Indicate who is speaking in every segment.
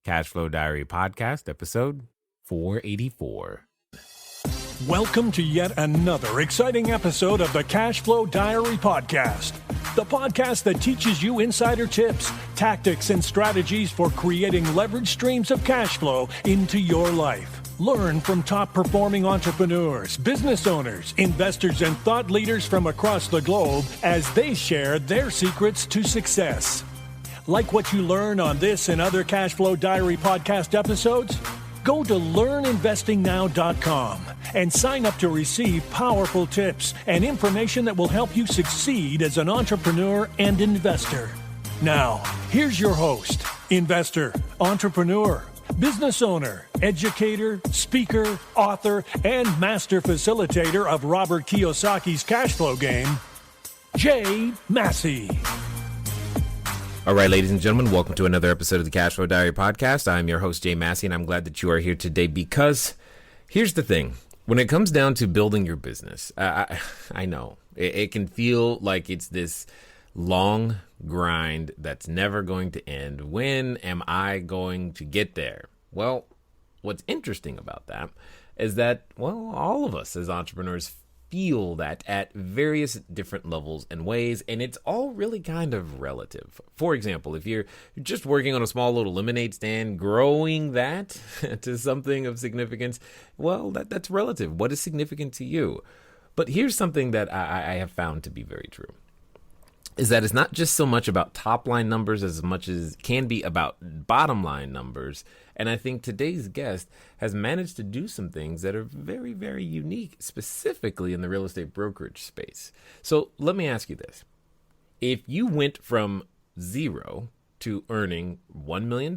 Speaker 1: Cashflow Diary Podcast, episode 484.
Speaker 2: Welcome to yet another exciting episode of the Cashflow Diary Podcast, the podcast that teaches you insider tips, tactics, and strategies for creating leverage streams of cash flow into your life. Learn from top-performing entrepreneurs, business owners, investors, and thought leaders from across the globe as they share their secrets to success. Like what you learn on this and other Cashflow Diary podcast episodes? Go to learninvestingnow.com and sign up to receive powerful tips and information that will help you succeed as an entrepreneur and investor. Now, here's your host, investor, entrepreneur, business owner, educator, speaker, author, and master facilitator of Robert Kiyosaki's cash flow game, Jay Massey.
Speaker 1: All right, ladies and gentlemen, welcome to another episode of the Cashflow Diary Podcast. I'm your host, Jay Massey, and I'm glad that you are here today because here's the thing. When it comes down to building your business, I know it can feel like it's this long grind that's never going to end. When am I going to get there? Well, what's interesting about that is that, well, all of us as entrepreneurs feel that at various different levels and ways, and it's all really kind of relative. For example, if you're just working on a small little lemonade stand, growing that to something of significance, well, that's relative. What is significant to you? But here's something that I have found to be very true, is that it's not just so much about top line numbers as much as it can be about bottom line numbers. And I think today's guest has managed to do some things that are very, very unique, specifically in the real estate brokerage space. So let me ask you this. If you went from zero to earning $1 million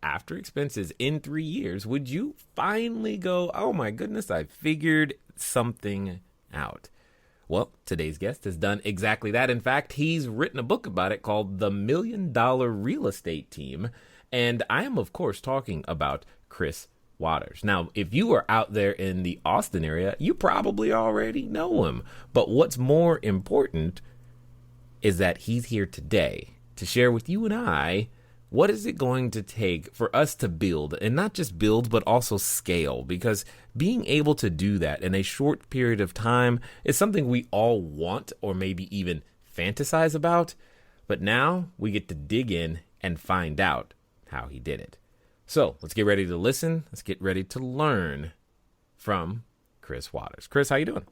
Speaker 1: after expenses in 3 years, would you finally go, oh my goodness, I figured something out? Well, today's guest has done exactly that. In fact, he's written a book about it called The $1 Million Real Estate Team. And I am, of course, talking about Chris Waters. Now, if you are out there in the Austin area, you probably already know him. But what's more important is that he's here today to share with you and I what is it going to take for us to build, and not just build, but also scale, because being able to do that in a short period of time is something we all want or maybe even fantasize about. But now we get to dig in and find out how he did it. So let's get ready to listen. Let's get ready to learn from Chris Waters. Chris, how you doing?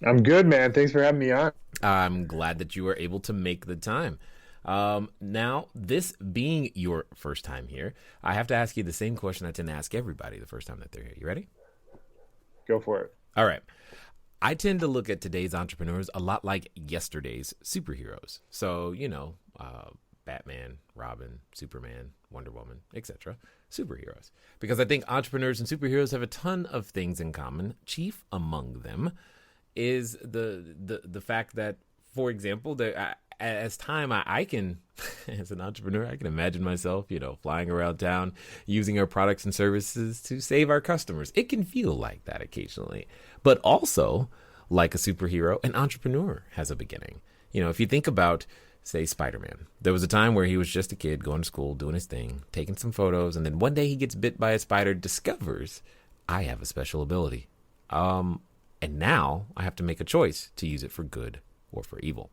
Speaker 3: I'm good, man. Thanks for having me on.
Speaker 1: I'm glad that you were able to make the time. Now, this being your first time here, I have to ask you the same question I tend to ask everybody the first time that they're here. You ready?
Speaker 3: Go for it.
Speaker 1: All right. I tend to look at today's entrepreneurs a lot like yesterday's superheroes. So, Batman, Robin, Superman, Wonder Woman, etc. Superheroes. Because I think entrepreneurs and superheroes have a ton of things in common. Chief among them is the fact that, for example, as time I can, as an entrepreneur, I can imagine myself, flying around town, using our products and services to save our customers. It can feel like that occasionally, but also like a superhero, an entrepreneur has a beginning. If you think about, say, Spider-Man, there was a time where he was just a kid going to school, doing his thing, taking some photos, and then one day he gets bit by a spider, discovers I have a special ability. And now I have to make a choice to use it for good or for evil.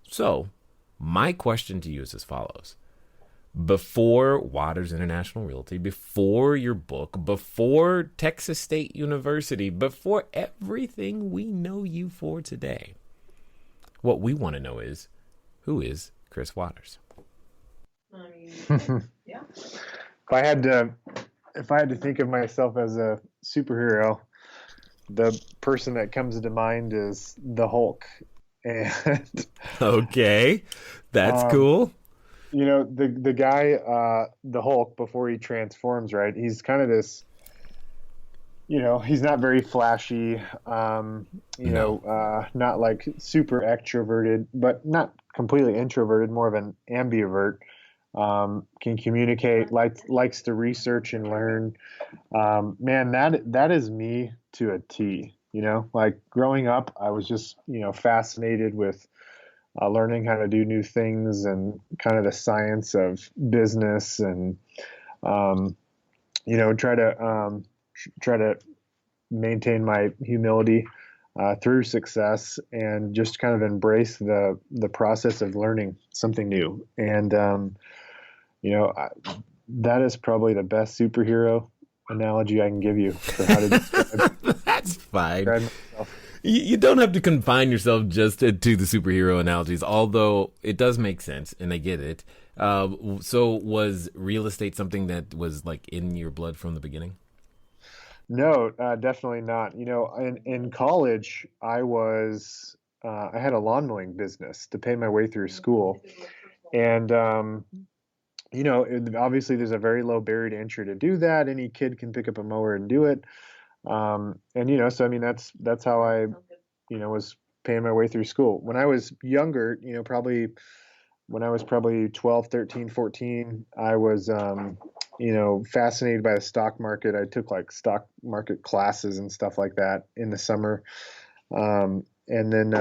Speaker 1: So my question to you is as follows. Before Waters International Realty, before your book, before Texas State University, before everything we know you for today, what we want to know is, who is Chris Waters?
Speaker 3: Yeah. If I had to think of myself as a superhero, the person that comes to mind is the Hulk. And
Speaker 1: okay, that's cool.
Speaker 3: The guy, the Hulk, before he transforms, right? He's kind of this, he's not very flashy, not like super extroverted, but not completely introverted, more of an ambivert. Can communicate, likes to research and learn. Man, that is me to a T. Like growing up, I was just, fascinated with learning how to do new things and kind of the science of business. And try to maintain my humility through success, and just kind of embrace the process of learning something new. And that is probably the best superhero analogy I can give you for how to
Speaker 1: That's fine.
Speaker 3: describe myself.
Speaker 1: You don't have to confine yourself just to the superhero analogies, although it does make sense, and I get it. So was real estate something that was like in your blood from the beginning?
Speaker 3: No, definitely not. In college, I had a lawn mowing business to pay my way through school. And, obviously there's a very low barrier to entry to do that. Any kid can pick up a mower and do it. So I mean, that's how I, was paying my way through school. When I was younger, probably when I was probably 12, 13, 14, I was, fascinated by the stock market. I took like stock market classes and stuff like that in the summer. And then,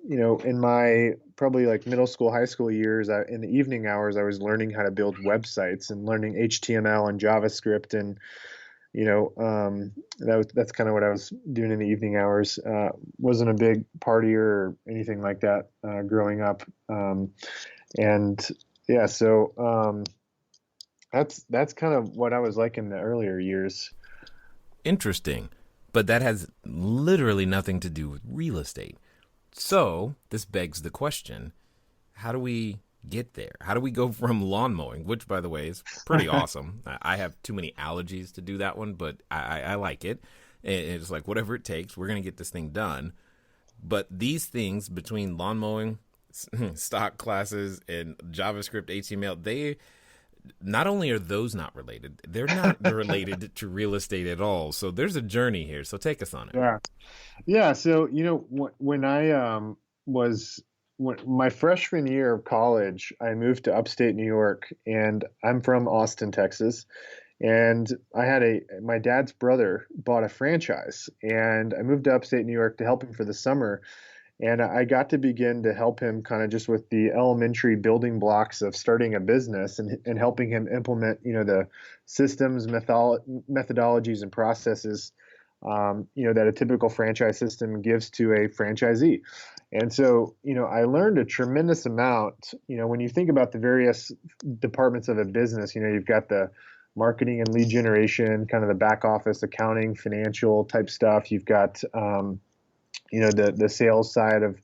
Speaker 3: in my probably like middle school, high school years, in the evening hours, I was learning how to build websites and learning HTML and JavaScript. And, that's kind of what I was doing in the evening hours. Wasn't a big partier or anything like that, growing up. And yeah, so, that's kind of what I was like in the earlier years.
Speaker 1: Interesting. But that has literally nothing to do with real estate. So this begs the question, how do we get there? How do we go from lawn mowing, which, by the way, is pretty awesome. I have too many allergies to do that one, but I like it. And it's like, whatever it takes, we're going to get this thing done. But these things between lawn mowing, stock classes, and JavaScript, HTML, they not only are those not related, they're not related to real estate at all. So there's a journey here. So take us on it.
Speaker 3: Yeah. Yeah. So, when I when my freshman year of college, I moved to upstate New York, and I'm from Austin, Texas. And my dad's brother bought a franchise, and I moved to upstate New York to help him for the summer. And I got to begin to help him kind of just with the elementary building blocks of starting a business, and helping him implement, the systems, methodologies, and processes, that a typical franchise system gives to a franchisee. And so, I learned a tremendous amount. When you think about the various departments of a business, you've got the marketing and lead generation, kind of the back office, accounting, financial type stuff. You've got, the sales side of,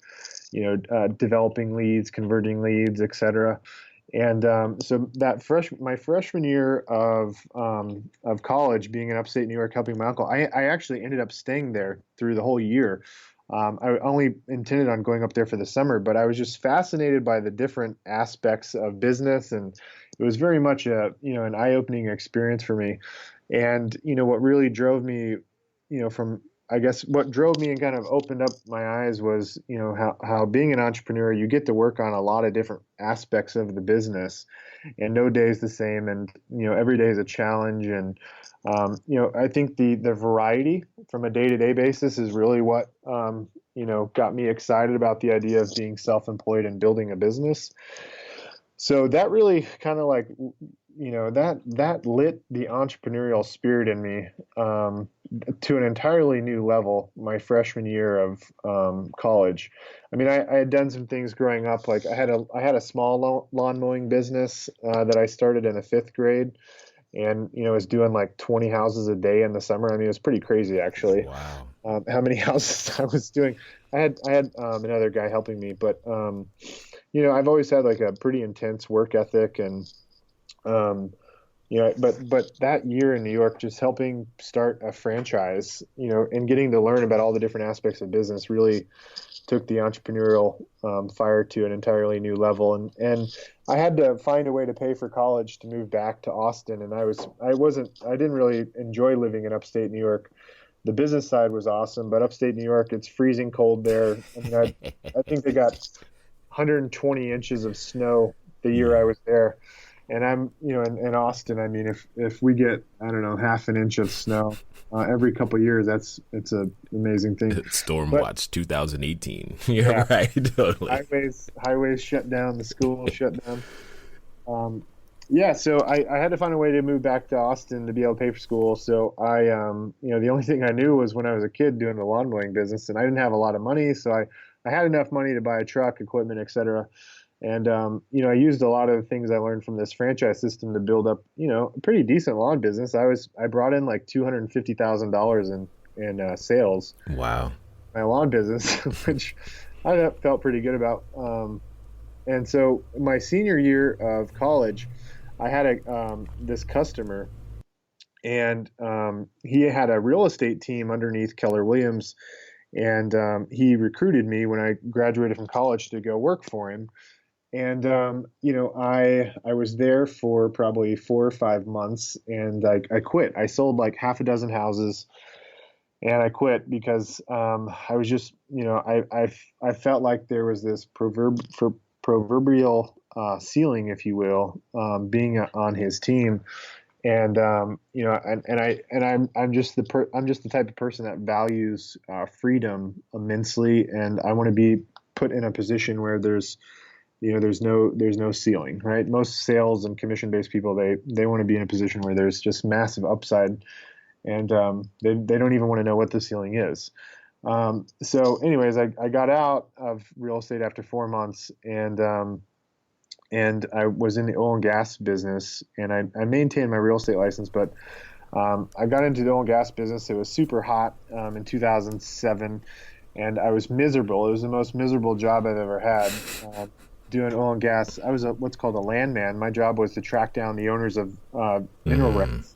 Speaker 3: developing leads, converting leads, et cetera. And so my freshman year of college, being in upstate New York, helping my uncle, I actually ended up staying there through the whole year. I only intended on going up there for the summer, but I was just fascinated by the different aspects of business, and it was very much an eye-opening experience for me. And what really drove me, what drove me and kind of opened up my eyes was, how being an entrepreneur, you get to work on a lot of different aspects of the business, and no day is the same. And, every day is a challenge. And, I think the variety from a day-to-day basis is really what, got me excited about the idea of being self-employed and building a business. So that really kind of like, that lit the entrepreneurial spirit in me to an entirely new level my freshman year of college. I mean, I had done some things growing up. Like I had a small lawn mowing business that I started in the 5th grade, and was doing like 20 houses a day in the summer. I mean, it was pretty crazy, actually.
Speaker 1: Wow.
Speaker 3: How many houses I was doing. I had another guy helping me, but I've always had like a pretty intense work ethic, and but that year in New York, just helping start a franchise, and getting to learn about all the different aspects of business really took the entrepreneurial fire to an entirely new level. And I had to find a way to pay for college to move back to Austin. And I didn't really enjoy living in upstate New York. The business side was awesome, but upstate New York, it's freezing cold there. I mean, I think they got 120 inches of snow the year I was there. And I'm, in Austin, I mean, if we get, I don't know, half an inch of snow every couple of years, it's an amazing thing.
Speaker 1: Stormwatch 2018. You're right. Totally.
Speaker 3: Highways shut down, the school shut down. Yeah, so I had to find a way to move back to Austin to be able to pay for school. So the only thing I knew was when I was a kid doing the lawn mowing business, and I didn't have a lot of money, so I had enough money to buy a truck, equipment, etc. And I used a lot of the things I learned from this franchise system to build up, a pretty decent lawn business. I brought in like $250,000 in sales,
Speaker 1: Wow.
Speaker 3: my lawn business, which I felt pretty good about. And so my senior year of college, I had this customer, and he had a real estate team underneath Keller Williams, and he recruited me when I graduated from college to go work for him. And I was there for probably 4 or 5 months, and I quit. I sold like half a dozen houses, and I quit because I was just I felt like there was this proverbial ceiling, if you will, being on his team. And I'm just the type of person that values freedom immensely, and I want to be put in a position where there's no ceiling, right? Most sales and commission based people, they want to be in a position where there's just massive upside, and they don't even want to know what the ceiling is. So anyways, I got out of real estate after 4 months, and I was in the oil and gas business, and I maintained my real estate license, but I got into the oil and gas business. It was super hot in 2007, and I was miserable. It was the most miserable job I've ever had, doing oil and gas. I was what's called a landman. My job was to track down the owners of mineral rights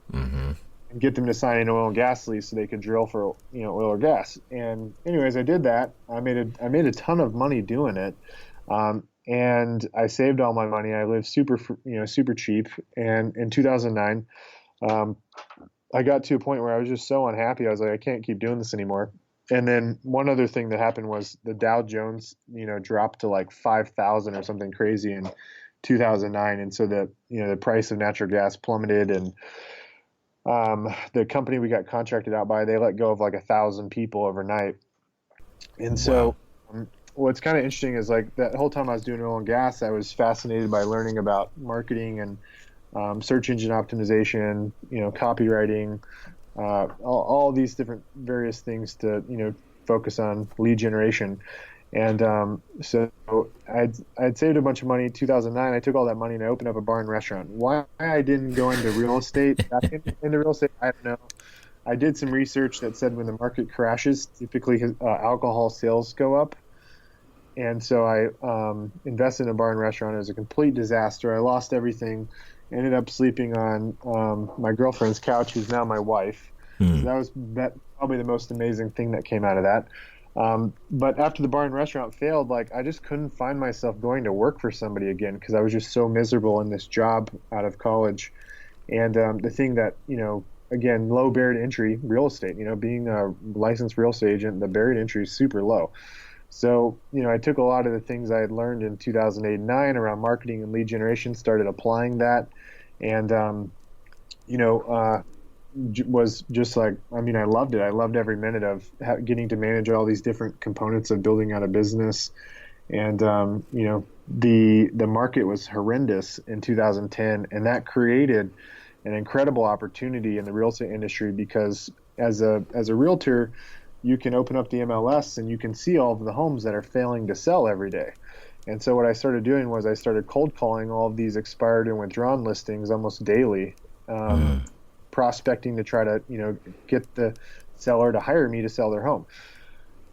Speaker 3: and get them to sign an oil and gas lease so they could drill for oil or gas. And anyways, I did that. I made a ton of money doing it. And I saved all my money. I lived super cheap. And in 2009, I got to a point where I was just so unhappy. I was like, I can't keep doing this anymore. And then one other thing that happened was the Dow Jones, dropped to like 5,000 or something crazy in 2009. And so the price of natural gas plummeted, and the company we got contracted out by, they let go of like 1,000 people overnight. And so what's kind of interesting is like that whole time I was doing oil and gas, I was fascinated by learning about marketing and search engine optimization, copywriting, all these different various things to, focus on lead generation. And so I'd saved a bunch of money in 2009. I took all that money and I opened up a bar and restaurant. Why I didn't go into real estate, into real estate, I don't know. I did some research that said when the market crashes, typically alcohol sales go up. And so I invested in a bar and restaurant. It was a complete disaster. I lost everything. Ended up sleeping on my girlfriend's couch, who's now my wife. So that was probably the most amazing thing that came out of that. But after the bar and restaurant failed, like I just couldn't find myself going to work for somebody again because I was just so miserable in this job out of college. And the thing that, again, low barrier to entry, real estate, being a licensed real estate agent, the barrier to entry is super low. So, I took a lot of the things I had learned in 2008 and 9 around marketing and lead generation, started applying that, and, was just like, I loved it. I loved every minute of getting to manage all these different components of building out a business. And, the market was horrendous in 2010, and that created an incredible opportunity in the real estate industry because as a realtor, you can open up the MLS and you can see all of the homes that are failing to sell every day. And so what I started doing was I started cold calling all of these expired and withdrawn listings almost daily, prospecting to try to, get the seller to hire me to sell their home.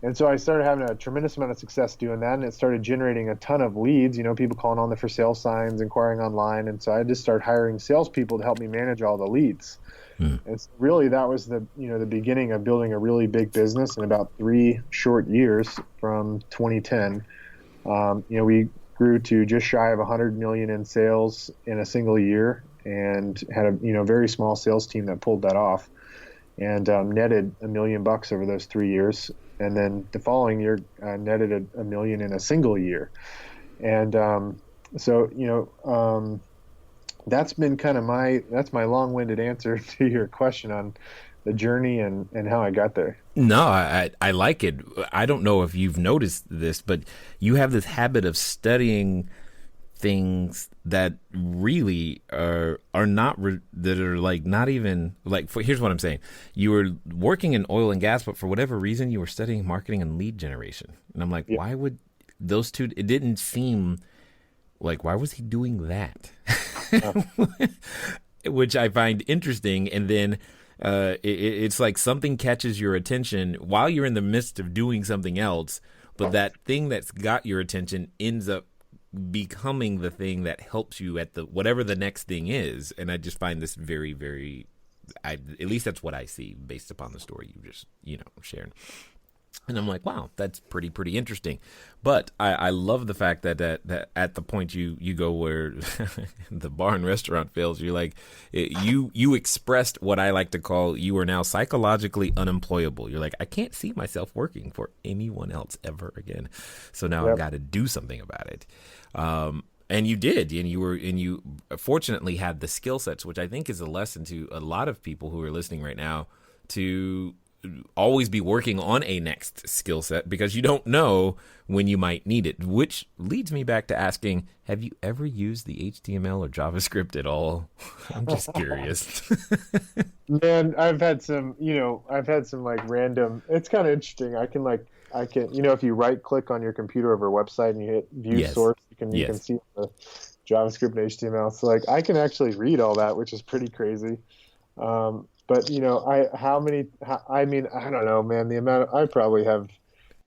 Speaker 3: And so I started having a tremendous amount of success doing that, and it started generating a ton of leads, people calling on the for sale signs, inquiring online. And so I just started hiring salespeople to help me manage all the leads. And so really that was the beginning of building a really big business in about 3 short years from 2010. We grew to just shy of 100 million in sales in a single year and had a very small sales team that pulled that off, and netted $1 million over those 3 years. And then the following year netted $1 million in a single year. And that's been kind of that's my long-winded answer to your question on the journey and how I got there.
Speaker 1: No, I like it. I don't know if you've noticed this, but you have this habit of studying things that really are not that are like not even like here's what I'm saying. You were working in oil and gas, but for whatever reason you were studying marketing and lead generation. And I'm like, why would those two, it didn't seem like, why was he doing that? Which I find interesting. And then it's like something catches your attention while you're in the midst of doing something else, but that thing that's got your attention ends up becoming the thing that helps you at the whatever the next thing is. And I just find this very, very, at least that's what I see based upon the story you just shared. And I'm like, wow, that's pretty interesting. But I love the fact that at the point you go where the bar and restaurant fails, you're like, you expressed what I like to call, you are now psychologically unemployable. You're like, I can't see myself working for anyone else ever again. So now I've got to do something about it. And you did, and you fortunately had the skill sets, which I think is a lesson to a lot of people who are listening right now, to always be working on a next skill set, because you don't know when you might need it, which leads me back to asking, have you ever used the HTML or JavaScript at all? I'm just curious.
Speaker 3: Man, I've had some like random, it's kind of interesting. I can, if you right click on your computer over a website and you hit view source, you can see the JavaScript and HTML. So like I can actually read all that, which is pretty crazy. But I don't know, man, the amount I probably have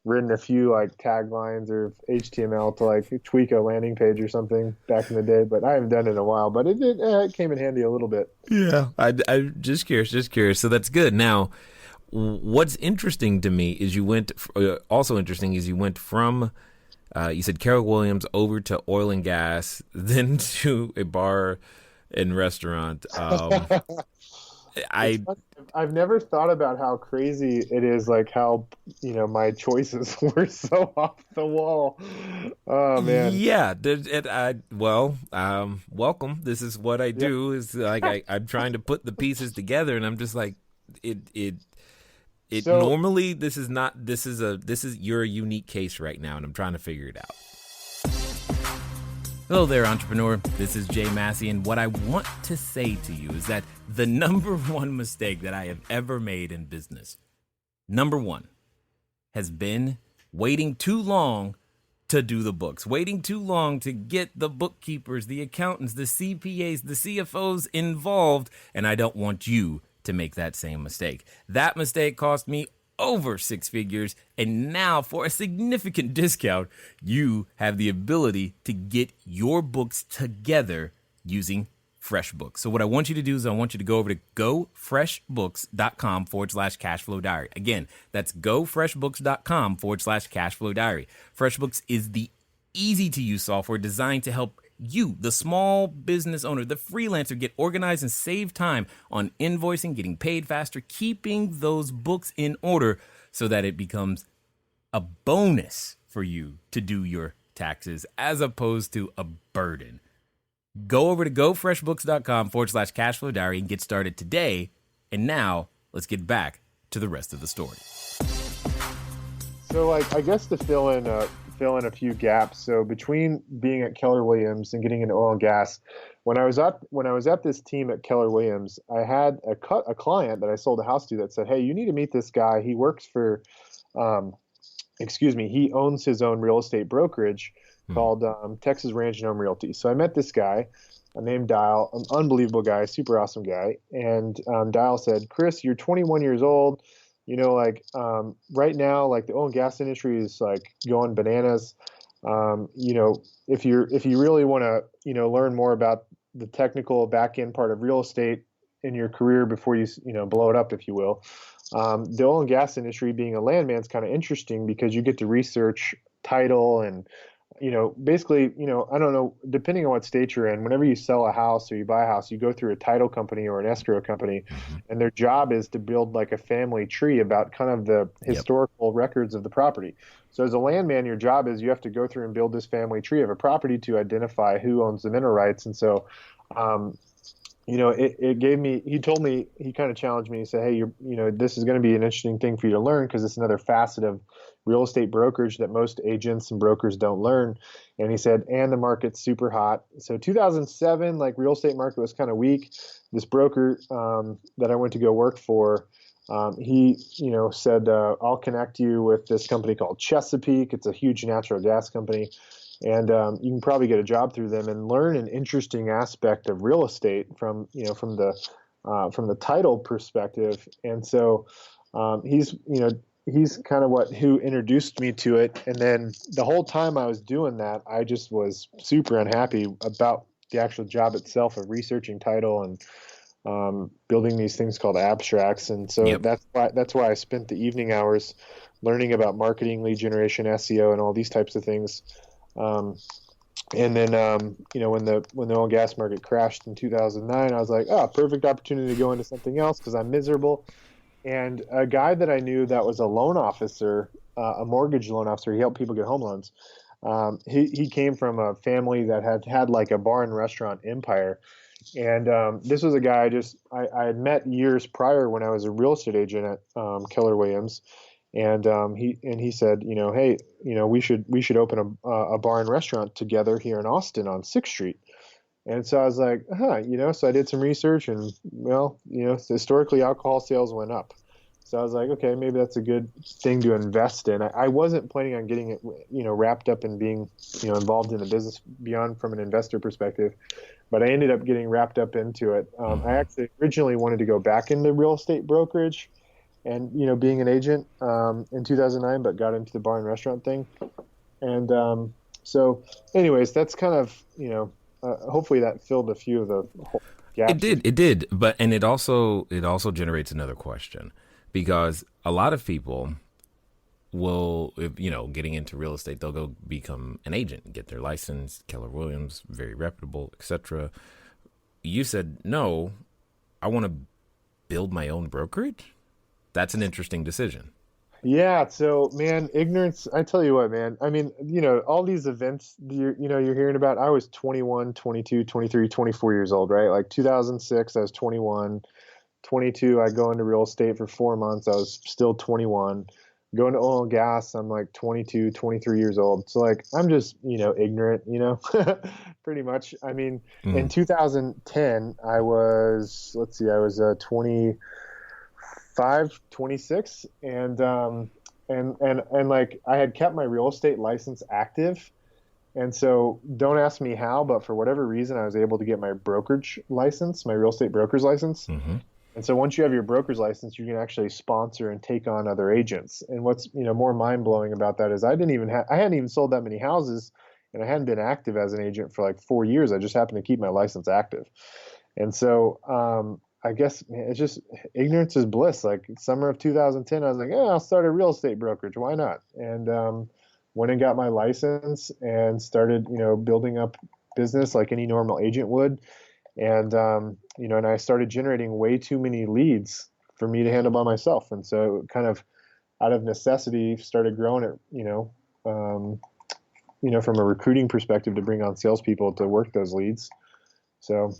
Speaker 3: written a few like taglines or HTML to like tweak a landing page or something back in the day, but I haven't done it in a while, but it came in handy a little bit. Yeah.
Speaker 1: I'm just curious. So that's good. Now, what's interesting to me is you went from, you said Keller Williams over to oil and gas, then to a bar and restaurant.
Speaker 3: I've never thought about how crazy it is, like how my choices were so off the wall. Oh man.
Speaker 1: Yeah. Welcome. This is what I do. Is like I'm trying to put the pieces together, and I'm just like so, normally this is you're a unique case right now, and I'm trying to figure it out. Hello there, entrepreneur. This is Jay Massey, and what I want to say to you is that the number one mistake that I have ever made in business, number one, has been waiting too long to do the books, waiting too long to get the bookkeepers, the accountants, the CPAs, the CFOs involved, and I don't want you to make that same mistake. That mistake cost me over six figures, and now for a significant discount, you have the ability to get your books together using FreshBooks. So what I want you to do is I want you to go over to gofreshbooks.com/cashflow diary. Again, that's gofreshbooks.com/cashflow diary. FreshBooks is the easy to use software designed to help you, the small business owner, the freelancer, get organized and save time on invoicing, getting paid faster, keeping those books in order so that it becomes a bonus for you to do your taxes as opposed to a burden. Go over to gofreshbooks.com/cashflow diary and get started today. And now let's get back to the rest of the story.
Speaker 3: So like, I guess to fill in a few gaps. So between being at Keller Williams and getting into oil and gas, when I was at this team at Keller Williams, I had a client that I sold a house to that said, "Hey, you need to meet this guy. He works for, he owns his own real estate brokerage called Texas Ranch and Home Realty." So I met this guy named Dial, an unbelievable guy, super awesome guy. And Dial said, "Chris, you're 21 years old. Right now, like the oil and gas industry is like going bananas. If you really want to, learn more about the technical back end part of real estate in your career before you blow it up, if you will, the oil and gas industry being a landman is kind of interesting because you get to research title and, basically, I don't know, depending on what state you're in, whenever you sell a house or you buy a house, you go through a title company or an escrow company, and their job is to build like a family tree about kind of the historical records of the property. So as a landman, your job is you have to go through and build this family tree of a property to identify who owns the mineral rights. And so it gave me, he told me, he kind of challenged me. He said, hey, this is going to be an interesting thing for you to learn because it's another facet of real estate brokerage that most agents and brokers don't learn. And he said, and the market's super hot. So 2007, like real estate market was kind of weak. This broker that I went to go work for, he, said, I'll connect you with this company called Chesapeake. It's a huge natural gas company. And you can probably get a job through them and learn an interesting aspect of real estate from the title perspective. And so he's kind of who introduced me to it. And then the whole time I was doing that, I just was super unhappy about the actual job itself of researching title and building these things called abstracts. And so
Speaker 1: Yep.
Speaker 3: that's why I spent the evening hours learning about marketing, lead generation, SEO, and all these types of things. And then, when the oil and gas market crashed in 2009, I was like, oh, perfect opportunity to go into something else because I'm miserable. And a guy that I knew that was a loan officer, a mortgage loan officer, he helped people get home loans. He came from a family that had like a bar and restaurant empire. And this was a guy I had met years prior when I was a real estate agent at Keller Williams. And he said, hey, we should open a bar and restaurant together here in Austin on 6th Street. And so I was like, so I did some research and, historically alcohol sales went up. So I was like, okay, maybe that's a good thing to invest in. I wasn't planning on getting it, wrapped up in being, involved in the business beyond from an investor perspective, but I ended up getting wrapped up into it. I actually originally wanted to go back into real estate brokerage and, being an agent in 2009, but got into the bar and restaurant thing. And so anyways, that's kind of, hopefully that filled a few of the gaps.
Speaker 1: It did, but and it also generates another question because a lot of people will, getting into real estate, they'll go become an agent, get their license, Keller Williams, very reputable, etc. You said no, I want to build my own brokerage. That's an interesting decision.
Speaker 3: Yeah. So, man, ignorance, I tell you what, man, I mean, all these events you're hearing about, I was 21, 22, 23, 24 years old, right? Like 2006, I was 21, 22, I go into real estate for 4 months. I was still 21. Going to oil and gas, I'm like 22, 23 years old. So like, I'm just, ignorant, pretty much. I mean, in 2010, I was 25, 26, and like I had kept my real estate license active. And so don't ask me how, but for whatever reason, I was able to get my brokerage license, my real estate broker's license.
Speaker 1: Mm-hmm.
Speaker 3: And so once you have your broker's license, you can actually sponsor and take on other agents. And what's, more mind blowing about that is I hadn't even sold that many houses, and I hadn't been active as an agent for like 4 years. I just happened to keep my license active. And so, I guess it's just ignorance is bliss. Like summer of 2010, I was like, I'll start a real estate brokerage. Why not? And went and got my license and started, building up business like any normal agent would. And, and I started generating way too many leads for me to handle by myself. And so kind of out of necessity started growing it, from a recruiting perspective to bring on salespeople to work those leads. So,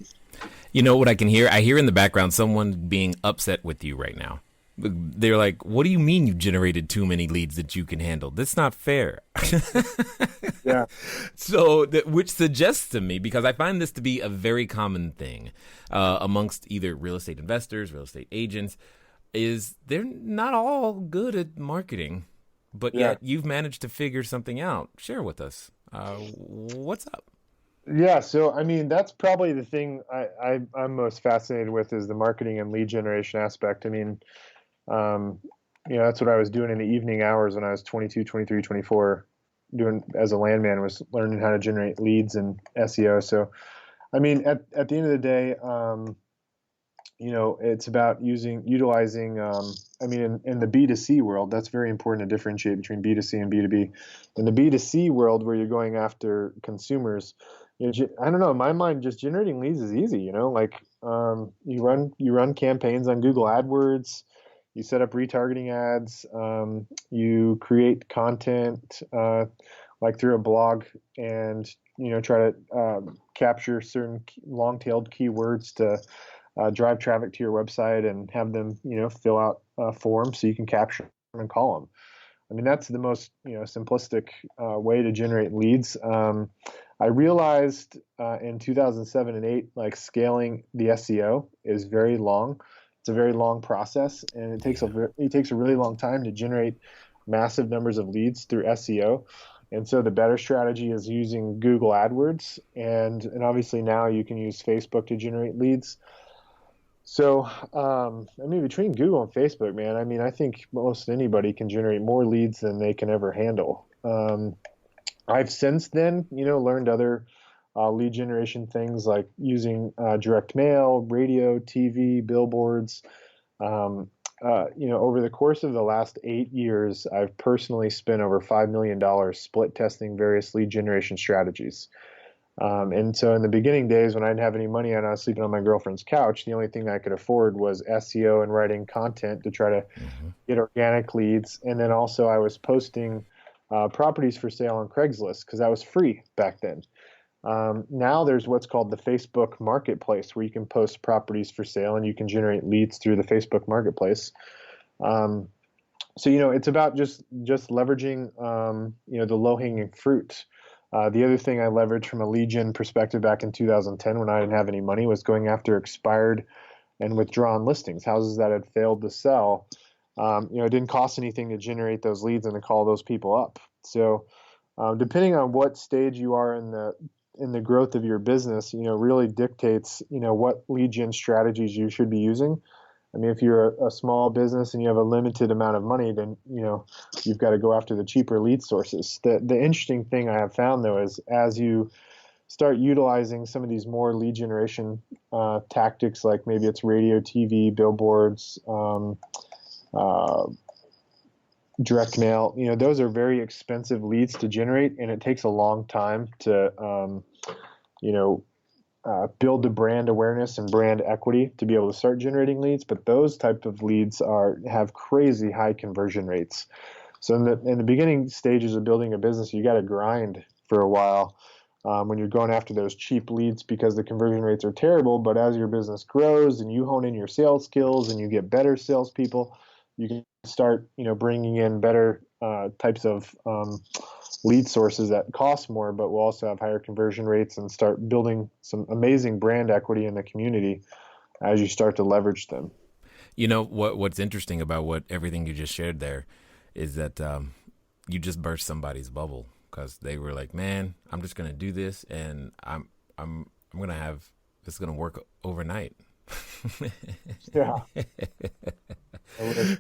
Speaker 1: What I can hear? I hear in the background someone being upset with you right now. They're like, what do you mean you generated too many leads that you can handle? That's not fair.
Speaker 3: yeah.
Speaker 1: So, which suggests to me, because I find this to be a very common thing amongst either real estate investors, real estate agents, is they're not all good at marketing, but yet you've managed to figure something out. Share with us. What's up?
Speaker 3: Yeah, so I mean that's probably the thing I'm most fascinated with is the marketing and lead generation aspect. I mean, that's what I was doing in the evening hours when I was 22, 23, 24, doing as a landman, was learning how to generate leads and SEO. So, I mean, at the end of the day, it's about utilizing. I mean, in the B2C world, that's very important to differentiate between B2C and B2B. In the B2C world, where you're going after consumers, I don't know. In my mind, just generating leads is easy. Like you run campaigns on Google AdWords, you set up retargeting ads, you create content like through a blog and, try to capture certain long-tailed keywords to drive traffic to your website and have them, fill out a form so you can capture them and call them. I mean, that's the most, simplistic way to generate leads. I realized in 2007 and 8, like scaling the SEO is very long. It's a very long process, and it takes a really long time to generate massive numbers of leads through SEO. And so the better strategy is using Google AdWords, and obviously now you can use Facebook to generate leads. So, I mean, between Google and Facebook, man, I mean, I think most anybody can generate more leads than they can ever handle. I've since then, learned other lead generation things like using direct mail, radio, TV, billboards. Over the course of the last 8 years, I've personally spent over $5 million split testing various lead generation strategies. And so in the beginning days when I didn't have any money and I was sleeping on my girlfriend's couch, the only thing I could afford was SEO and writing content to try to get organic leads. And then also I was posting properties for sale on Craigslist because that was free back then. Now there's what's called the Facebook Marketplace, where you can post properties for sale and you can generate leads through the Facebook Marketplace. So, it's about just leveraging, the low-hanging fruit. The other thing I leveraged from a lead gen perspective back in 2010 when I didn't have any money was going after expired and withdrawn listings, houses that had failed to sell. It didn't cost anything to generate those leads and to call those people up. So depending on what stage you are in the growth of your business, really dictates, what lead gen strategies you should be using. I mean, if you're a small business and you have a limited amount of money, then, you've got to go after the cheaper lead sources. The interesting thing I have found, though, is as you start utilizing some of these more lead generation tactics, like maybe it's radio, TV, billboards, direct mail, those are very expensive leads to generate, and it takes a long time to, build the brand awareness and brand equity to be able to start generating leads. But those type of leads have crazy high conversion rates. So in the beginning stages of building a business, you got to grind for a while when you're going after those cheap leads because the conversion rates are terrible. But as your business grows and you hone in your sales skills and you get better salespeople, you can start, bringing in better types of lead sources that cost more, but will also have higher conversion rates, and start building some amazing brand equity in the community as you start to leverage them.
Speaker 1: What's interesting about everything you just shared there is that you just burst somebody's bubble, because they were like, man, I'm just going to do this, and I'm going to have this going to work overnight.
Speaker 3: Yeah.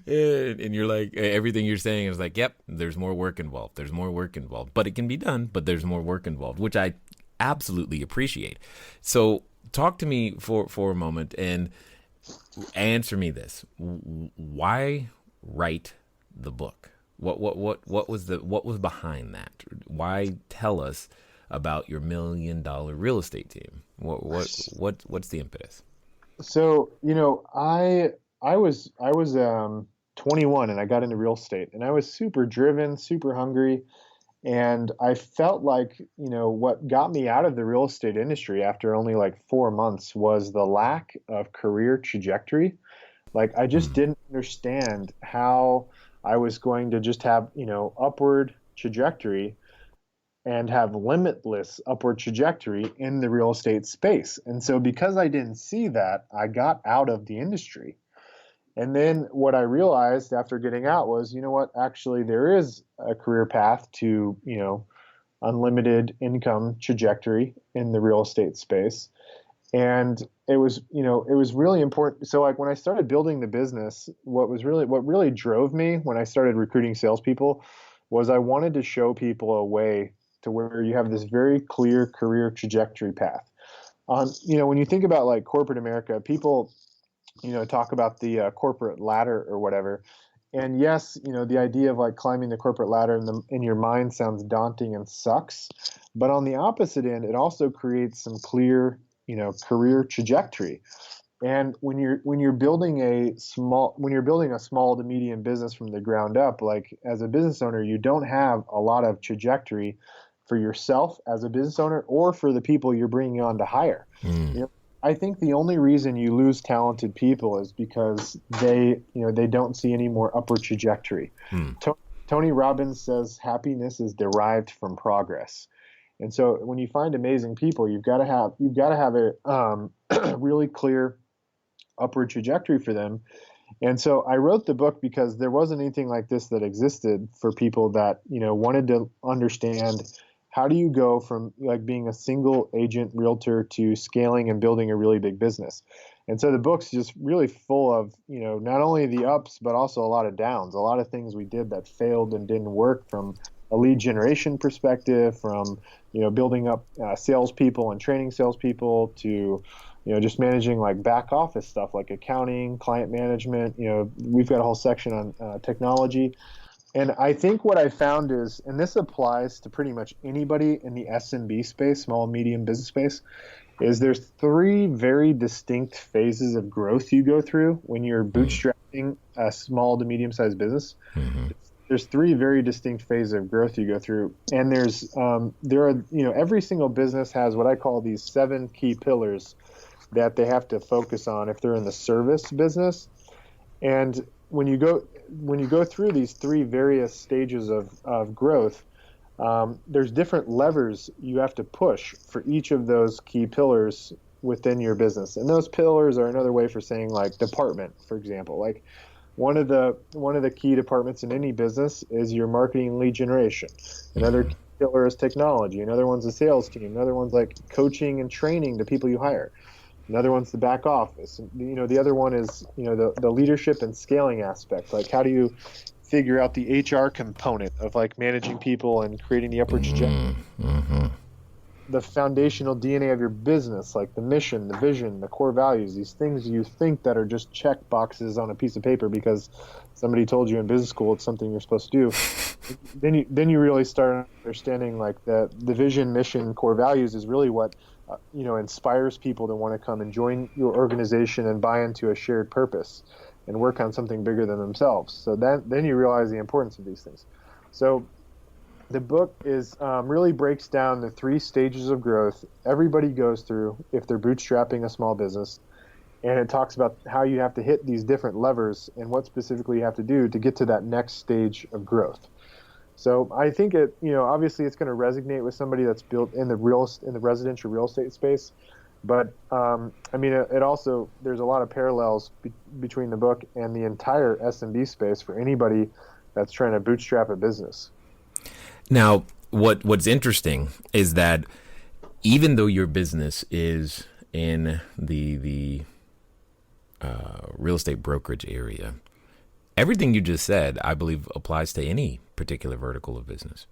Speaker 1: And you're like, everything you're saying is like, yep, there's more work involved. There's more work involved, but it can be done, but there's more work involved, which I absolutely appreciate. So talk to me for a moment and answer me this. Why write the book? What was behind that? Why tell us about your $1 million real estate team? What's the impetus?
Speaker 3: So, I was 21 and I got into real estate, and I was super driven, super hungry. And I felt like, what got me out of the real estate industry after only like 4 months was the lack of career trajectory. Like, I just didn't understand how I was going to just have, upward trajectory and have limitless upward trajectory in the real estate space. And so because I didn't see that, I got out of the industry. And then what I realized after getting out was, actually there is a career path to, unlimited income trajectory in the real estate space. And it was really important. So like when I started building the business, what really drove me when I started recruiting salespeople was I wanted to show people a way to where you have this very clear career trajectory path. When you think about like corporate America, people, talk about the corporate ladder or whatever. And yes, the idea of like climbing the corporate ladder in your mind sounds daunting and sucks. But on the opposite end, it also creates some clear, career trajectory. And when you're building a small to medium business from the ground up, like as a business owner, you don't have a lot of trajectory for yourself as a business owner or for the people you're bringing on to hire. You know, I think the only reason you lose talented people is because they don't see any more upward trajectory. Tony Robbins says happiness is derived from progress. And so when you find amazing people, you've got to have a really clear upward trajectory for them. And so I wrote the book because there wasn't anything like this that existed for people that, wanted to understand how do you go from like being a single agent realtor to scaling and building a really big business. And so the book's just really full of, not only the ups, but also a lot of downs, a lot of things we did that failed and didn't work, from a lead generation perspective, from, building up salespeople and training salespeople to, just managing like back office stuff like accounting, client management. We've got a whole section on technology. And I think what I found is, and this applies to pretty much anybody in the SMB space, small and medium business space, is there's three very distinct phases of growth you go through when you're bootstrapping a small to medium-sized business. There's three very distinct phases of growth you go through, and every single business has what I call these 7 key pillars that they have to focus on if they're in the service business. And when you go through these three various stages of growth, there's different levers you have to push for each of those key pillars within your business. And those pillars are another way for saying like department, for example. Like one of the key departments in any business is your marketing and lead generation. Another key pillar is technology. Another one's the sales team. Another one's like coaching and training the people you hire. Another one's the back office. The other one is, the leadership and scaling aspect. Like how do you figure out the HR component of like managing people and creating the upward trajectory? The foundational DNA of your business, like the mission, the vision, the core values, these things you think that are just check boxes on a piece of paper because somebody told you in business school it's something you're supposed to do. Then you really start understanding like the vision, mission, core values is really what inspires people to want to come and join your organization and buy into a shared purpose and work on something bigger than themselves. So then you realize the importance of these things. So the book is really breaks down the 3 stages of growth everybody goes through if they're bootstrapping a small business. And it talks about how you have to hit these different levers and what specifically you have to do to get to that next stage of growth. So I think obviously it's going to resonate with somebody that's built in the residential real estate space. But it also, there's a lot of parallels between the book and the entire SMB space for anybody that's trying to bootstrap a business.
Speaker 1: Now, what's interesting is that even though your business is in the real estate brokerage area, everything you just said, I believe, applies to any particular vertical of business.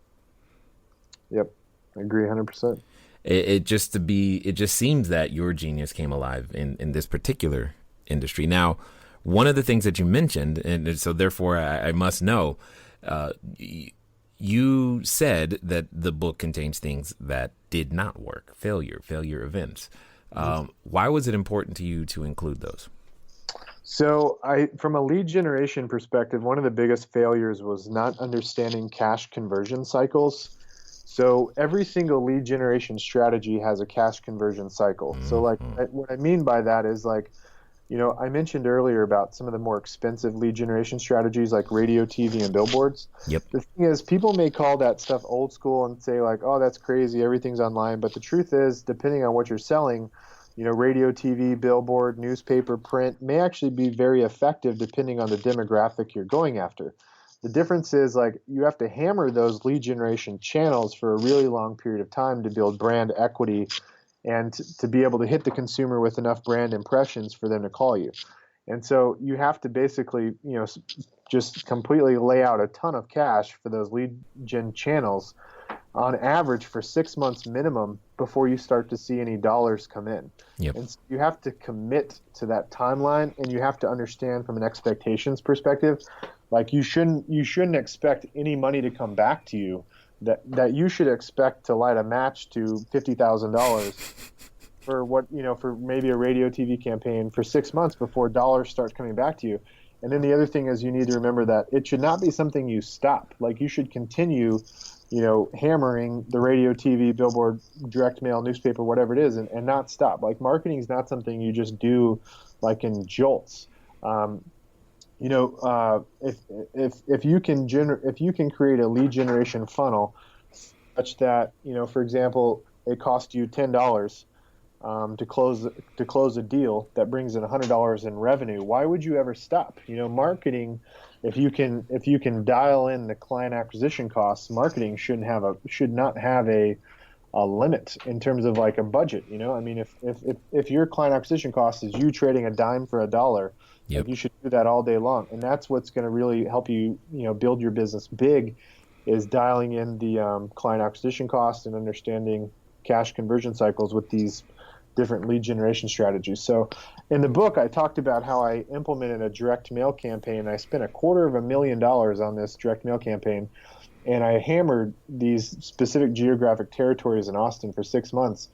Speaker 3: Yep, I agree 100%.
Speaker 1: It just seems that your genius came alive in this particular industry. Now, one of the things that you mentioned, and so therefore I must know, you said that the book contains things that did not work, failure events. Why was it important to you to include those?
Speaker 3: So from a lead generation perspective, one of the biggest failures was not understanding cash conversion cycles. So every single lead generation strategy has a cash conversion cycle. So what I mean by that is like, I mentioned earlier about some of the more expensive lead generation strategies like radio, TV, and billboards.
Speaker 1: Yep.
Speaker 3: The thing is, people may call that stuff old school and say like, oh, that's crazy, everything's online. But the truth is, depending on what you're selling, radio, TV, billboard, newspaper, print may actually be very effective depending on the demographic you're going after. The difference is like you have to hammer those lead generation channels for a really long period of time to build brand equity and to be able to hit the consumer with enough brand impressions for them to call you. And so you have to basically, just completely lay out a ton of cash for those lead gen channels on average for 6 months minimum before you start to see any dollars come in.
Speaker 1: Yep.
Speaker 3: And so you have to commit to that timeline, and you have to understand from an expectations perspective, like you shouldn't expect any money to come back to you, that you should expect to light a match to $50,000 for what, for maybe a radio TV campaign for 6 months before dollars start coming back to you. And then the other thing is you need to remember that it should not be something you stop. Like you should continue, hammering the radio, TV, billboard, direct mail, newspaper, whatever it is, and not stop. Like marketing is not something you just do like in jolts. If you can create a lead generation funnel such that, for example, it costs you $10 to close a deal that brings in $100 in revenue, why would you ever stop? Marketing, if you can dial in the client acquisition costs, marketing should not have a limit in terms of like a budget. I mean, if your client acquisition cost is you trading a dime for a dollar,
Speaker 1: yep.
Speaker 3: like you should do that all day long. And that's what's going to really help you, build your business big, is dialing in the client acquisition cost and understanding cash conversion cycles with these different lead generation strategies. So in the book, I talked about how I implemented a direct mail campaign. I spent $250,000 on this direct mail campaign, and I hammered these specific geographic territories in Austin for 6 months.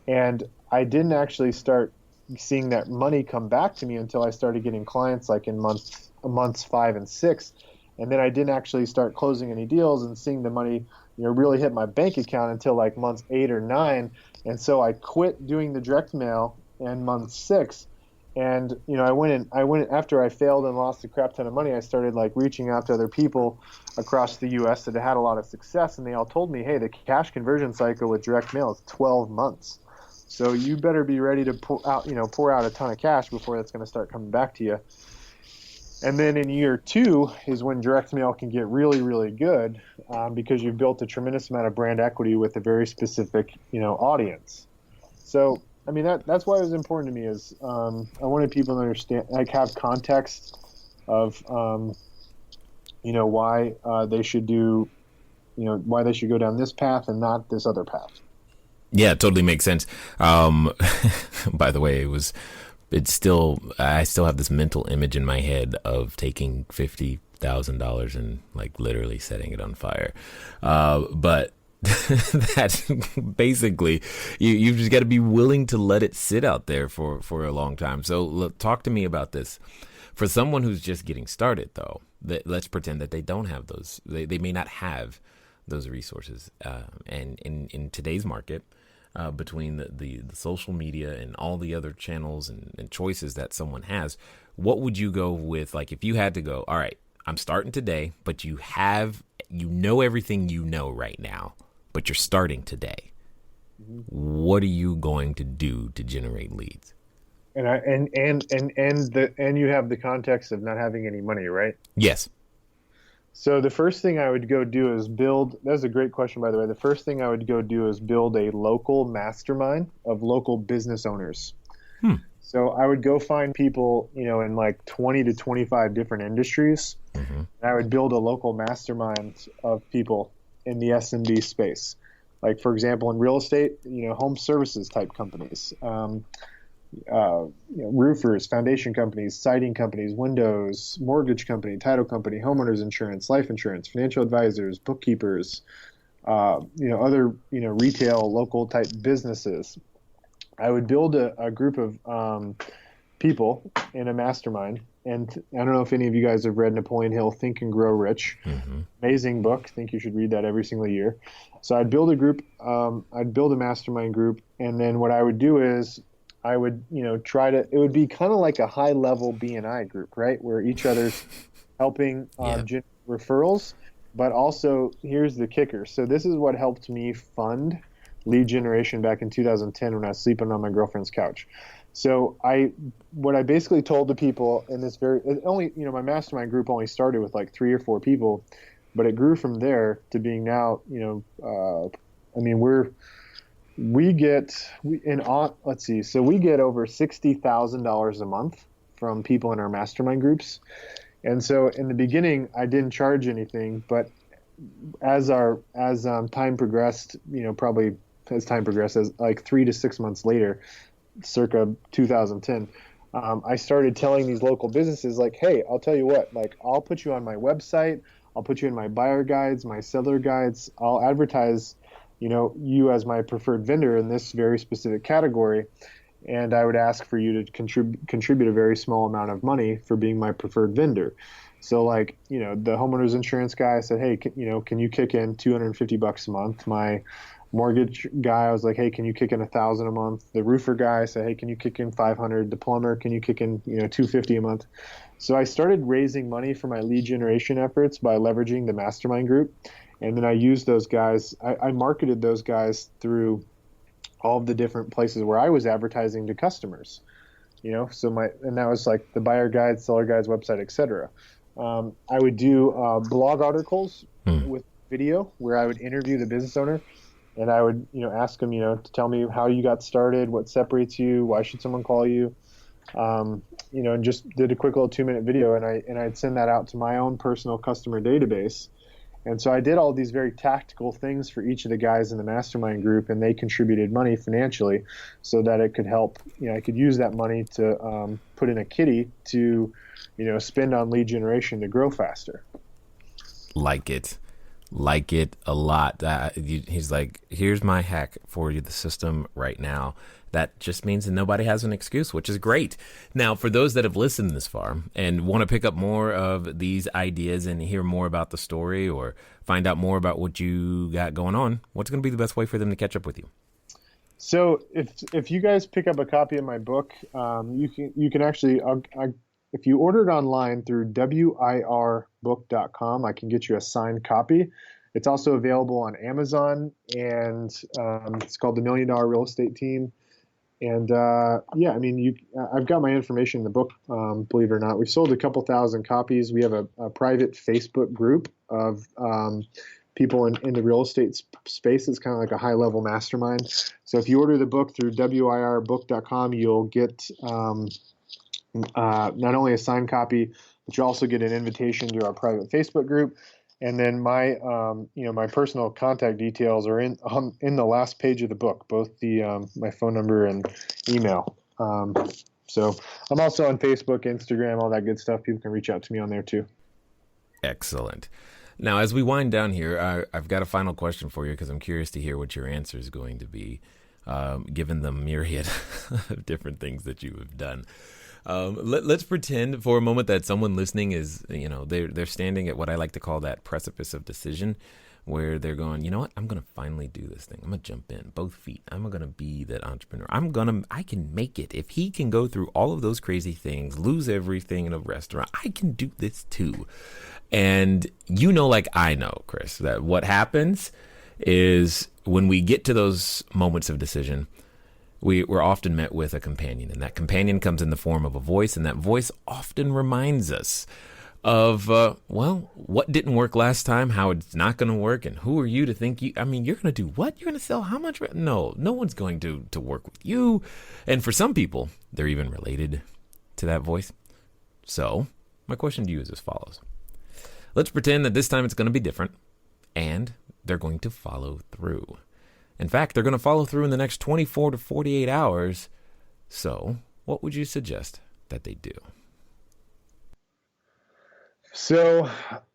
Speaker 3: And I didn't actually start seeing that money come back to me until I started getting clients like in months 5 and 6. And then I didn't actually start closing any deals and seeing the money, really hit my bank account until like months 8 or 9. And so I quit doing the direct mail in month 6. And, I went after I failed and lost a crap ton of money. I started like reaching out to other people across the U.S. that had a lot of success. And they all told me, hey, the cash conversion cycle with direct mail is 12 months. So you better be ready to pour out a ton of cash before that's going to start coming back to you. And then in year 2 is when direct mail can get really, really good because you've built a tremendous amount of brand equity with a very specific, audience. So, I mean, that's why it was important to me is I wanted people to understand, like have context of, why they should do, why they should go down this path and not this other path.
Speaker 1: Yeah, it totally makes sense. By the way, I still have this mental image in my head of taking $50,000 and like literally setting it on fire. But that's basically, you've just got to be willing to let it sit out there for a long time. So look, talk to me about this. For someone who's just getting started though, let's pretend that they don't have those, they may not have those resources. And in today's market, between the social media and all the other channels and choices that someone has, what would you go with? Like if you had to go, all right, I'm starting today, but you know everything you know right now, but you're starting today. Mm-hmm. What are you going to do to generate leads? And you have the context of not having any money, right? Yes.
Speaker 3: So the first thing I would go do is that's a great question, by the way. The first thing I would go do is build a local mastermind of local business owners. So I would go find people, in like 20 to 25 different industries. Mm-hmm. And I would build a local mastermind of people in the SMB space. Like, for example, in real estate, home services type companies, roofers, foundation companies, siding companies, windows, mortgage company, title company, homeowners insurance, life insurance, financial advisors, bookkeepers, other, retail, local type businesses. I would build a group of people in a mastermind. And I don't know if any of you guys have read Napoleon Hill, Think and Grow Rich. Mm-hmm. Amazing book. I think you should read that every single year. So I'd build a group. I'd build a mastermind group. And then what I would do is I would, it would be kind of like a high level BNI group, right? Where each other's helping generate referrals, but also here's the kicker. So this is what helped me fund lead generation back in 2010 when I was sleeping on my girlfriend's couch. So what I basically told the people in this my mastermind group only started with like 3 or 4 people, but it grew from there to being now, we get over $60,000 a month from people in our mastermind groups. And so in the beginning, I didn't charge anything, but as time progressed, as like 3 to 6 months later, circa 2010, I started telling these local businesses like, hey, I'll tell you what, like I'll put you on my website. I'll put you in my buyer guides, my seller guides. I'll advertise you as my preferred vendor in this very specific category, and I would ask for you to contribute a very small amount of money for being my preferred vendor. So like, the homeowner's insurance guy said, hey, can you kick in $250 a month? My mortgage guy, I was like, hey, can you kick in $1,000 a month? The roofer guy said, hey, can you kick in 500? The plumber, can you kick in, $250 a month? So I started raising money for my lead generation efforts by leveraging the mastermind group. And then I used those guys. I marketed those guys through all of the different places where I was advertising to customers, and that was like the buyer guide, seller guides, website, etc. I would do blog articles with video where I would interview the business owner, and I would, ask them, to tell me how you got started, what separates you, why should someone call you, and just did a quick little 2-minute video, and I'd send that out to my own personal customer database. And so I did all these very tactical things for each of the guys in the mastermind group, and they contributed money financially so that it could help, I could use that money to put in a kitty to, spend on lead generation to grow faster.
Speaker 1: Like it a lot. He's like, here's my hack for you, the system right now. That just means that nobody has an excuse, which is great. Now, for those that have listened this far and want to pick up more of these ideas and hear more about the story or find out more about what you got going on, what's going to be the best way for them to catch up with you?
Speaker 3: So if you guys pick up a copy of my book, you can actually, if you order it online through wirbook.com, I can get you a signed copy. It's also available on Amazon, and it's called The $1 Million Real Estate Team. And I've got my information in the book, believe it or not. We've sold a couple thousand copies. We have a private Facebook group of people in the real estate space. It's kind of like a high-level mastermind. So if you order the book through wirbook.com, you'll get not only a signed copy, but you also get an invitation to our private Facebook group. And then my personal contact details are in the last page of the book, both my phone number and email. So I'm also on Facebook, Instagram, all that good stuff. People can reach out to me on there too.
Speaker 1: Excellent. Now, as we wind down here, I've got a final question for you because I'm curious to hear what your answer is going to be, given the myriad of different things that you have done. Let's pretend for a moment that someone listening is, they're standing at what I like to call that precipice of decision, where they're going, you know what, I'm going to finally do this thing. I'm going to jump in, both feet. I'm going to be that entrepreneur. I can make it. If he can go through all of those crazy things, lose everything in a restaurant, I can do this too. And like I know, Chris, that what happens is when we get to those moments of decision, we're often met with a companion, and that companion comes in the form of a voice, and that voice often reminds us of, what didn't work last time, how it's not going to work, and who are you to think you're going to do what? You're going to sell how much? No one's going to work with you. And for some people, they're even related to that voice. So my question to you is as follows. Let's pretend that this time it's going to be different, and they're going to follow through. In fact, they're going to follow through in the next 24 to 48 hours. So what would you suggest that they do?
Speaker 3: So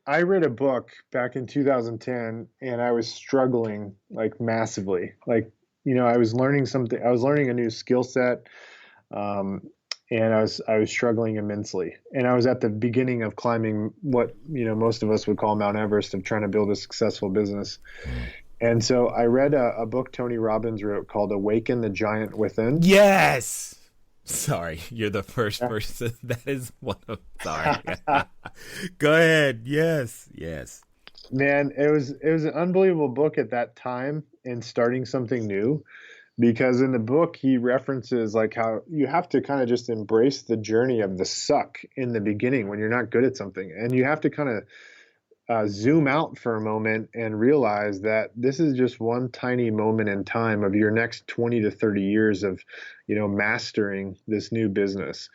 Speaker 3: I read a book back in 2010, and I was struggling like massively. I was learning something. I was learning a new skill set, and I was struggling immensely. And I was at the beginning of climbing what most of us would call Mount Everest of trying to build a successful business. And so I read a book Tony Robbins wrote called Awaken the Giant Within.
Speaker 1: Yes. Sorry, you're the first person. That is one of, sorry. Go ahead. Yes.
Speaker 3: Man, it was an unbelievable book at that time in starting something new, because in the book he references like how you have to kind of just embrace the journey of the suck in the beginning when you're not good at something. And you have to kind of zoom out for a moment and realize that this is just one tiny moment in time of your next 20 to 30 years of, mastering this new business.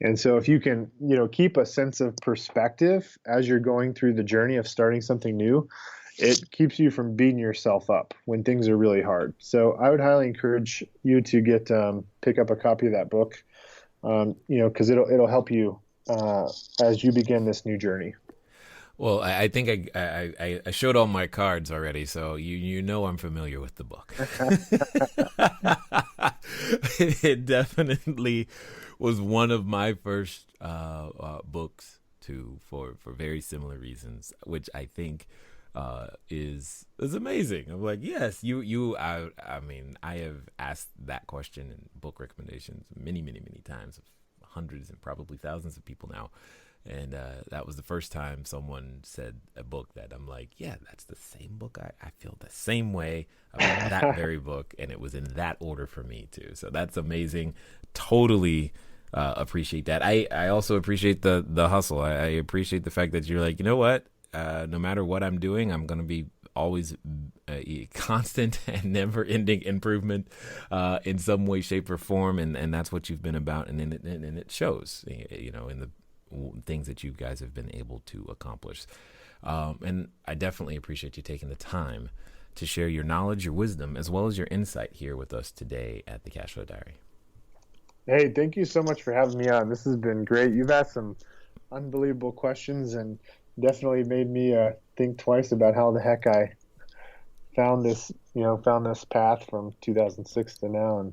Speaker 3: And so if you can, keep a sense of perspective as you're going through the journey of starting something new, it keeps you from beating yourself up when things are really hard. So I would highly encourage you to pick up a copy of that book, because it'll help you as you begin this new journey.
Speaker 1: Well, I think I showed all my cards already, so you know I'm familiar with the book. It definitely was one of my first books for very similar reasons, which I think is amazing. I'm like, yes, I mean, I have asked that question in book recommendations many times of hundreds and probably thousands of people now. And that was the first time someone said a book that I'm like, yeah, that's the same book. I feel the same way about that very book. And it was in that order for me, too. So that's amazing. Totally appreciate that. I also appreciate the hustle. I appreciate the fact that you're like, you know what? No matter what I'm doing, I'm going to be always constant and never ending improvement in some way, shape, or form. And that's what you've been about. And it shows, in the things that you guys have been able to accomplish. And I definitely appreciate you taking the time to share your knowledge, your wisdom, as well as your insight here with us today at the Cashflow Diary.
Speaker 3: Hey, thank you so much for having me on. This has been great. You've asked some unbelievable questions and definitely made me think twice about how the heck I found this path from 2006 to now. And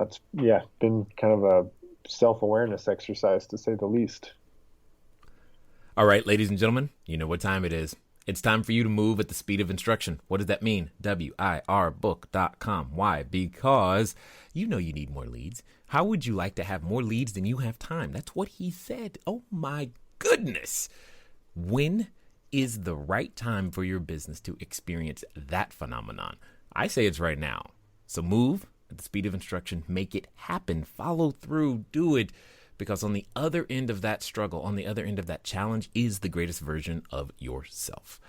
Speaker 3: it's been kind of a self-awareness exercise, to say the least.
Speaker 1: All right, ladies and gentlemen, you know what time it is. It's time for you to move at the speed of instruction. What does that mean? WIRbook.com. Why? Because you know you need more leads. How would you like to have more leads than you have time? That's what he said. Oh my goodness. When is the right time for your business to experience that phenomenon? I say it's right now. So move at the speed of instruction, make it happen, follow through, do it, because on the other end of that struggle, on the other end of that challenge is the greatest version of yourself.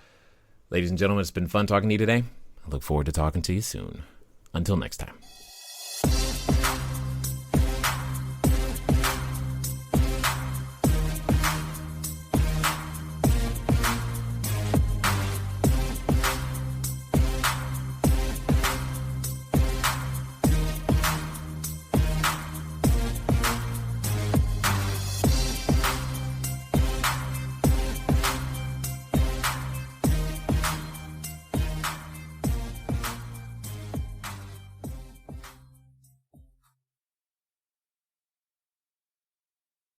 Speaker 1: Ladies and gentlemen, it's been fun talking to you today. I look forward to talking to you soon. Until next time.